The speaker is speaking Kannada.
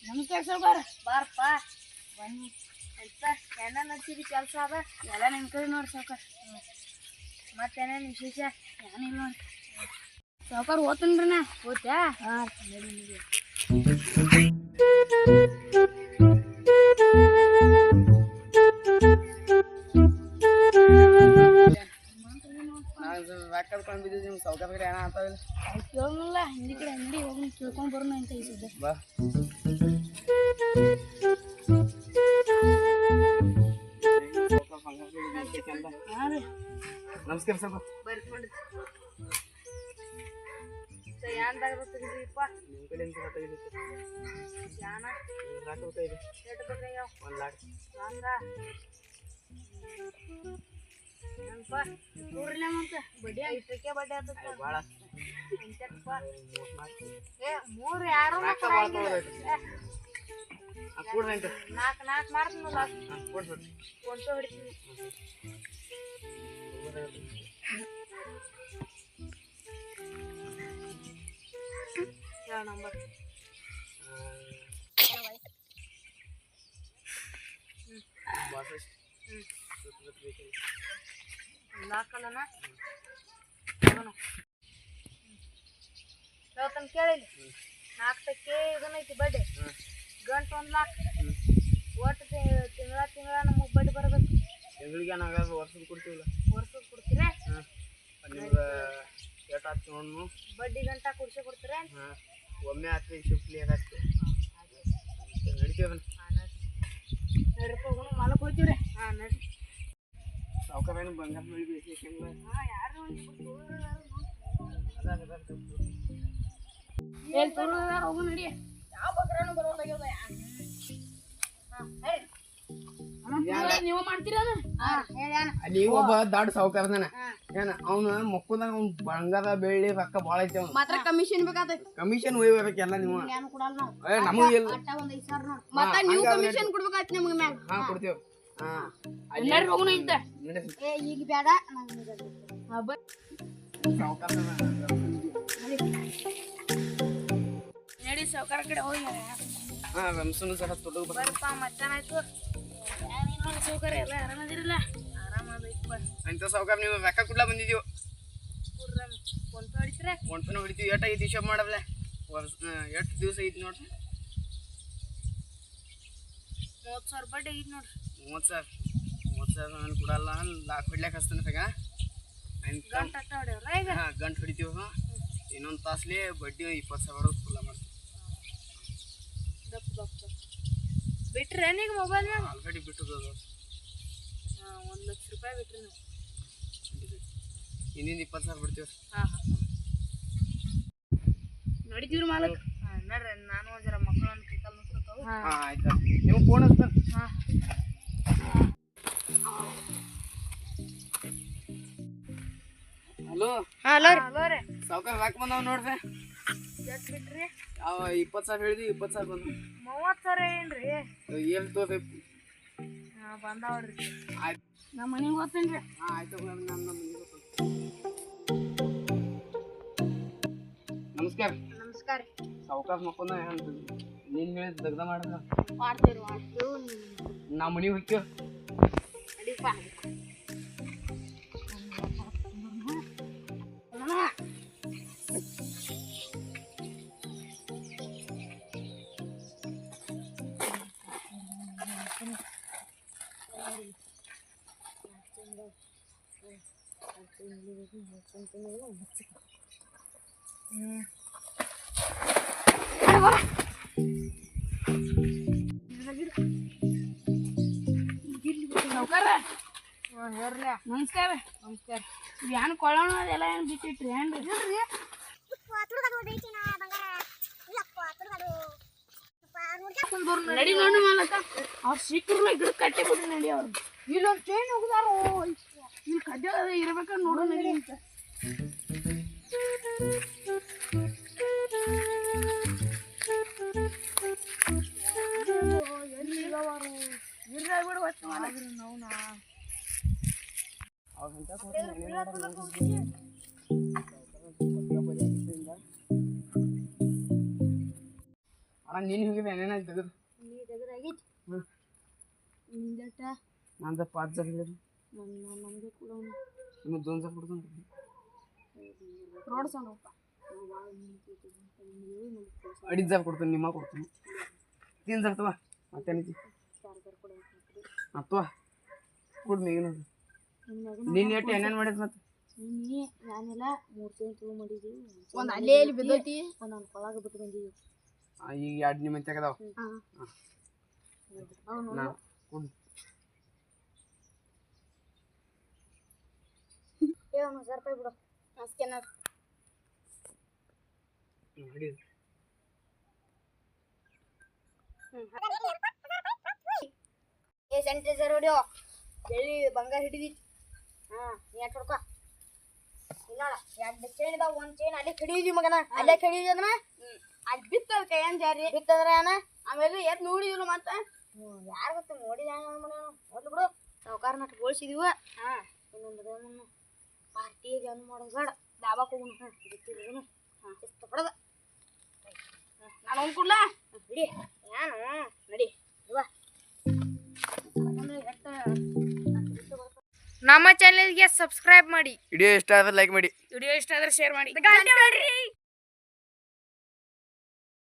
ನಮಸ್ಕಾರ ಸಾವ್ಕಾರ. ಬಾರಪ್ಪ ಬನ್ನಿ. ಎಂತ ಎಣ್ಣ ನಡ್ಸಿರಿ ಕೆಲಸ ಅದ ಎಲ್ಲ ನಿಮ್ಮ ಕಡೆ ನೋಡಿ ಸಾವ್ಕಾರ. ಮತ್ತೇನೇನು ವಿಶೇಷ? ಏನಿಲ್ಲ ನೋಡಿ ಸಾವ್ಕಾರ. ಓದ್ತೇನ್ರಿ ನಾ. ಓದ್ಯಾ? ಹಾಂ ನಡಿ ನಡಿ. ನಿಮ್ಮ ಸಾವ್ಕಾರ ಕಡೆ ಏನ ಅಂತಾವಿಲ್ಲ ಕೇಳೋಲ್ಲ. ಹಿಂದಿ ಕಡೆ ಅಂಗಡಿ ಹೋಗಿ ಕೇಳ್ಕೊಂಡು ಬರೋಣ ಅಂತ ಈ ಸದ್ಯ. ಬಾ. ನಮಸ್ಕಾರ ಸ್ವಲ್ಪ ಬರ್ಕೊಂಡು ಏನ್ ತಗೋತೀರಿಪ್ಪ? ನಿಮ್ಮ ಕಡೆ ಏನು ತೆಗಿಲಿಕ್ಕೆ ಯಾನ ಲಾಕ್ ಹೋಗ್ತಾಯಿದೆ. ಎಷ್ಟು ಬೇಕಾಗ್ಯಾವ? 1 ಲಾಕ್. ಹಂಗ ಏನಪ್ಪ ನೋಡ್ರಿ ಮತ್ತೆ ಬಡ್ಡಿ ಇಷ್ಟಕ್ಕೆ ಬಡ್ಡಿ ಆಗ್ತದೆ ಭಾಳ ಎಂತಪ್ಪ. ಏ ಮೂರು ಯಾರು ಕೂಡ್ರಿ ಅಂತ ನಾಲ್ಕು ಮಾಡ್ತೀನಲ್ಲ ಕೊಡ್ಬೇಕು. ಫೋನ್ ಪೇ ಹೊಡಿತೀವಿ. ಯಾವ ನಂಬರ್? ಲಾಕಲ್ಲನ ಹೇಳ್ತಾನೆ ಕೇಳಿಲ್ಲ. 4 ಟಕ್ಕೆ ಇದನ್ನೈತಿ ಬಡ್ಡಿ. ಗಂಟು 1 ಲಾಕ್. ಒಟ್ಟು ತಿಂಗಳ ನಮಗೆ ಬಡ್ಡಿ ಬರಬೇಕು. ತಿಂಗಳಿಗೆ ಏನಾಗಲ್ಲ, ವರ್ಷದ ಕೊಡ್ತೀವಿಲ್ಲ. ವರ್ಷದ ಕೊಡ್ತೀರಾ? ನಿಮ್ಗೆ ಎಷ್ಟು ಆಯ್ತು ನೋಡು. ಬಡ್ಡಿ ಗಂಟ ಕುಡ್ಸಿ ಕೊಡ್ತೀರಾ? ಒಮ್ಮೆ ಆಗ್ತದೆ ಶಿಫ್ಟ್ಲಿ ಆಗತ್ತೆ. ನಡಿತೀವಿ ಬನ್ನಿ. ನಡ್ರಿ ಹೋಗೋಣ. ಮಾಲಕ್ ಹೋಗ್ತೀವ್ರಿ. ಹಾಂ ನಡ್ರಿ. ಸಾವ್ಕಾರ ಏನು ಬಂಗಾರ ಮಳಿ ಬೇಕಂಗ. ಹಾಂ ಯಾರು ಎಲ್ಲಿ ತೋರಿದ ಹೋಗು ನಡಿ. ಯಾವ ಬಕ್ರಾನು ಬರೋದಾಗ್ಯದ. ನೀವು ಮಾಡ್ತೀರ? ನೀವು ಒಬ್ಬ ದೊಡ್ಡ ಸಾವ್ಕಾರನ ಏನ ಅವನು ಮಕ್ಕಳದಾಗ ಅವ್ನು ಬಂಗಾರ ಬೆಳ್ಳಿ ರೊಕ್ಕ ಭಾಳ ಐತಿ. ಅವ್ನು ಮಾತ್ರ ಕಮಿಷನ್ ಬೇಕಾದ. ಕಮಿಷನ್ ಒಯ್ಬೇಕೆಲ್ಲ ನೀವು. ನಮಗೆ ಇಲ್ಲ. ಮತ್ತೆ ನೀವು ಕಮಿಷನ್ ಕೊಡ್ಬೇಕಾಯ್ತು ನಿಮ್ಗೆ ಮ್ಯಾಲ. ಹಾಂ ಕೊಡ್ತೀವಿ. ಎಲ್ಲರೂ ಹೋಗೋಣ ಇಂತ. ಈಗ ಬೇಡ ನಡಿ ಸಾವ್ಕಾರ ಕಡೆ ಹೋಗಿ. ಹಾಂ ರಂಸನು ಸಹ ತೊಡಗು ಬರ್ಪ. ಮತ್ತೇನಾಯ್ತು? ಏನಿಲ್ಲ ಸಾವ್ಕಾರ, ಎಲ್ಲ ಆರಾಮದಿರಲ್ಲ? ಆರಾಮದೈತಪ್ಪ. ಅಂತ ಸಾವ್ಕಾರ ನೀವು ರೊಕ್ಕ ಕೊಡ್ಲಾ ಬಂದಿದ್ದೀವಿ. ಫೋನ್ ಪೇ ಹೊಡಿತೀರ? ಫೋನ್ ಪೇನ ಹೊಡಿತೀವಿ. ಎಷ್ಟು ಐತಿ ಹಿಸಾಬ್ ಮಾಡಬ್ಲೆ? ಎಷ್ಟು ದಿವಸ ಐತಿ ನೋಡ್ರಿ? 30,000 ಬಡ್ಡಿ ಐತಿ ನೋಡ್ರಿ. 30,000 ನಾನು ಕೊಡಲ್ಲ. ಲಾಕ್ ಹೊಡ್ಲಿಕ್ಕೆ ಹಚ್ತಾನೆ ಸಗ. ಗಂಟು ಅಟ್ಟ ಹೊಡ್ಯವ್ರ ಈಗ? ಹಾಂ ಗಂಟು ಹೊಡಿತೀವಿ. ಇನ್ನೊಂದು ತಾಸಲಿ ಬಡ್ಡಿ 20,000 ಫುಲ್ಲ ಮಾಡ್ತೀವಿ. ಬಿಟ್ರೆ ಈಗ ಮೊಬೈಲ್ ಮ್ಯಾಗ ಆಲ್ರೆಡಿ ಬಿಟ್ಟದ. 1 ಲಕ್ಷ ರೂಪಾಯಿ ಬಿಟ್ರಿ ನೀವು. ಇನ್ನಿಂದ 20,000 ಬಿಡ್ತೀವಿ. ಹಾಂ ನಡಿತೀವ್ರಿ ಮಾಲಕ್. ಹಾಂ ನಡ್ರಿ. ನಾನು ಜರ ಮಕ್ಕಳನ್ನ ಕೈಕಾಲು ಮುಸ್ಕೊತಾವು. ಹಾಂ ಆಯ್ತು. ನೀವು ಫೋನ್ ಹಚ್ತಾನೆ. ಹಾಂ ಹಲೋ. ಹಲೋ ರೀ. ಸಾವ್ಕಾರ ರೊಕ್ಕ ಬಂದಾವ ನೋಡ್ರಿ. ಎಷ್ಟು ಬಿಟ್ರಿ? ಅವ 20,000 ಹೇಳಿದ್ವಿ. 20,000 ಬಂದು 30,000 ಏನ್ರಿ? ಏನು ತೋರಿ. ಹಾಂ ಬಂದಾವ್ರಿ. ಆಯ್ತು. ನಮ್ಮ ಮನೆಗೆ ಹೋಗ್ತೀನಿ ರೀ. ಹಾಂ ಆಯ್ತು. ನಮಸ್ಕಾರ. ನಮಸ್ಕಾರ. ಸಾವ್ಕಾರ ಮಕ್ಕಳ ನೀನು ಹೇಳಿದ ದಗ್ದ ಮಾಡಿದ್ರ ಮಾಡ್ತೀವಿ. ನಾವು ಮನೆಗೆ ಹೋಗ್ತೀವಿ. ನಡೀಪ. ಹೇಳ್ರಿ. ನಮಸ್ಕಾರ. ನಮಸ್ಕಾರ. ಏನು ಕೊಳ್ಳೋಣ ಅದೆಲ್ಲ ಏನು ಬಿಟ್ಟಿಟ್ರಿ ಏನ್ರಿ? ನಡಿ ನೋಡಿ ಮಾಲಕ. ಅವ್ರು ಸಿಕ್ಕರ್ಲ ಗಿಡ ಕಟ್ಟೆ ಬಿಡ್ರಿ. ನಡಿ ಅವ್ರು ಇಲ್ಲೊಂದು ಚೈನ್ ಹೋಗುದಾರು. ಇಲ್ಲಿ ಕಡ್ಡೆ ಇರ್ಬೇಕಂತ ನೋಡು ನಡಿ ಅಂತ. ಎಲ್ಲಿಲ್ಲವರು ಇರ್ರಾಗ್ಬಿಡು ಹೊತ್ತು ಮಾಡಿದ್ರಿ ನಾವು. ನೀನು ಹೋಗಿದ್ದೆ ಏನೇನ ತೆಗೆದು ನೀ ತೆಗೆದಾಗಿತ್ತು ಹ್ಞೂ ನಿಂದಟ ನಂದು 5,000 ಹೇಳಿದ್ರು ನಮಗೆ ಕೂಡ ಇನ್ನು 2,000 ಕೊಡ್ತಾನೆ ರೋಡ್ ಸೌಂಡಪ್ಪ 2,500 ಕೊಡ್ತೀನಿ ನಿಮ್ಮ ಕೊಡ್ತೀನಿ 3,000 ತಗೋ ಮತ್ತೇನೈತಿ ಅಥವಾ ಕೊಡು ಮೇಗಿನ ನೀನು ಎಷ್ಟು ಏನೇನು ಮಾಡಿದ್ ಮತ್ತೆ ನೀ ನಾನೆಲ್ಲ 3 ಚೈನ್ ತಗೋ ಮಾಡಿದ್ದೀವಿ ಒಂದು ಅಲ್ಲೇ ಎಲ್ಲಿ ಬಿದ್ದೈತಿ ಒಂದೊಂದು ಕೊಳಗ ಬಿಟ್ಟು ಬಂದಿದ್ದೀವಿ ಈಗ 2 ನಿಮ್ಮ ತೆಗೆದಾವ ನಾ ಕೊಡು ಒಂದು 1000 ರೂಪಾಯಿ ಬಿಡು ಸ್ಕ್ಯಾನರ್ ಮಾಡಿ ಏ ಸ್ಯಾನಿಟೈಸರ್ ಹೊಡಿಯೋ ಬೆಳ್ಳಿ ಬಂಗಾರ ಹಿಡಿದಿತ್ತು ನೀ ಎಷ್ಟು ಹೊಡ್ಕೊ ಇಲ್ಲ 2 ಚೈನ್ ಇದಾವ 1 ಚೈನ್ ಅಲ್ಲೇ ಕಡಿಯಿದ್ವಿ ಮಗನ ಅಲ್ಲೇ ಕಡಿಯಿದ್ವಿ ಅದನ್ನ ಅಲ್ಲಿ ಬಿತ್ತದ ಕೈಯನ್ ಜಾರಿ ಬಿತ್ತಂದ್ರೆ ಅಣ್ಣ ಆಮೇಲೆ ಎತ್ ನೋಡಿದಿಲ್ಲ ಮತ್ತೆ ಯಾರು ಗೊತ್ತ ನೋಡಿದ ನೋಡ್ಲಿ ಬಿಡು ಸಾವುಕಾರ ನಟ್ಟು ಬೋಳ್ಸಿದೀವ ಇನ್ನೊಂದು ಪಾರ್ಟಿ ಜನ್ ಮಾಡೋದು ಬೇಡ ದಾಬಾಕ್ ಹೋಗೋಣ ಬಿತ್ತಿದ್ರು ಇಷ್ಟಪಡದ ನಾನು ಒಂದು ಕೊಡ್ಲಾ ಬಿಡಿ ನಾನು ನಡಿ ನಮ್ಮ ಚಾನೆಲ್ಗೆ ಸಬ್ಸ್ಕ್ರೈಬ್ ಮಾಡಿ ವಿಡಿಯೋ ಇಷ್ಟ ಆದ್ರೆ ಲೈಕ್ ಮಾಡಿ ವಿಡಿಯೋ ಇಷ್ಟ ಆದ್ರೆ ಶೇರ್ ಮಾಡಿ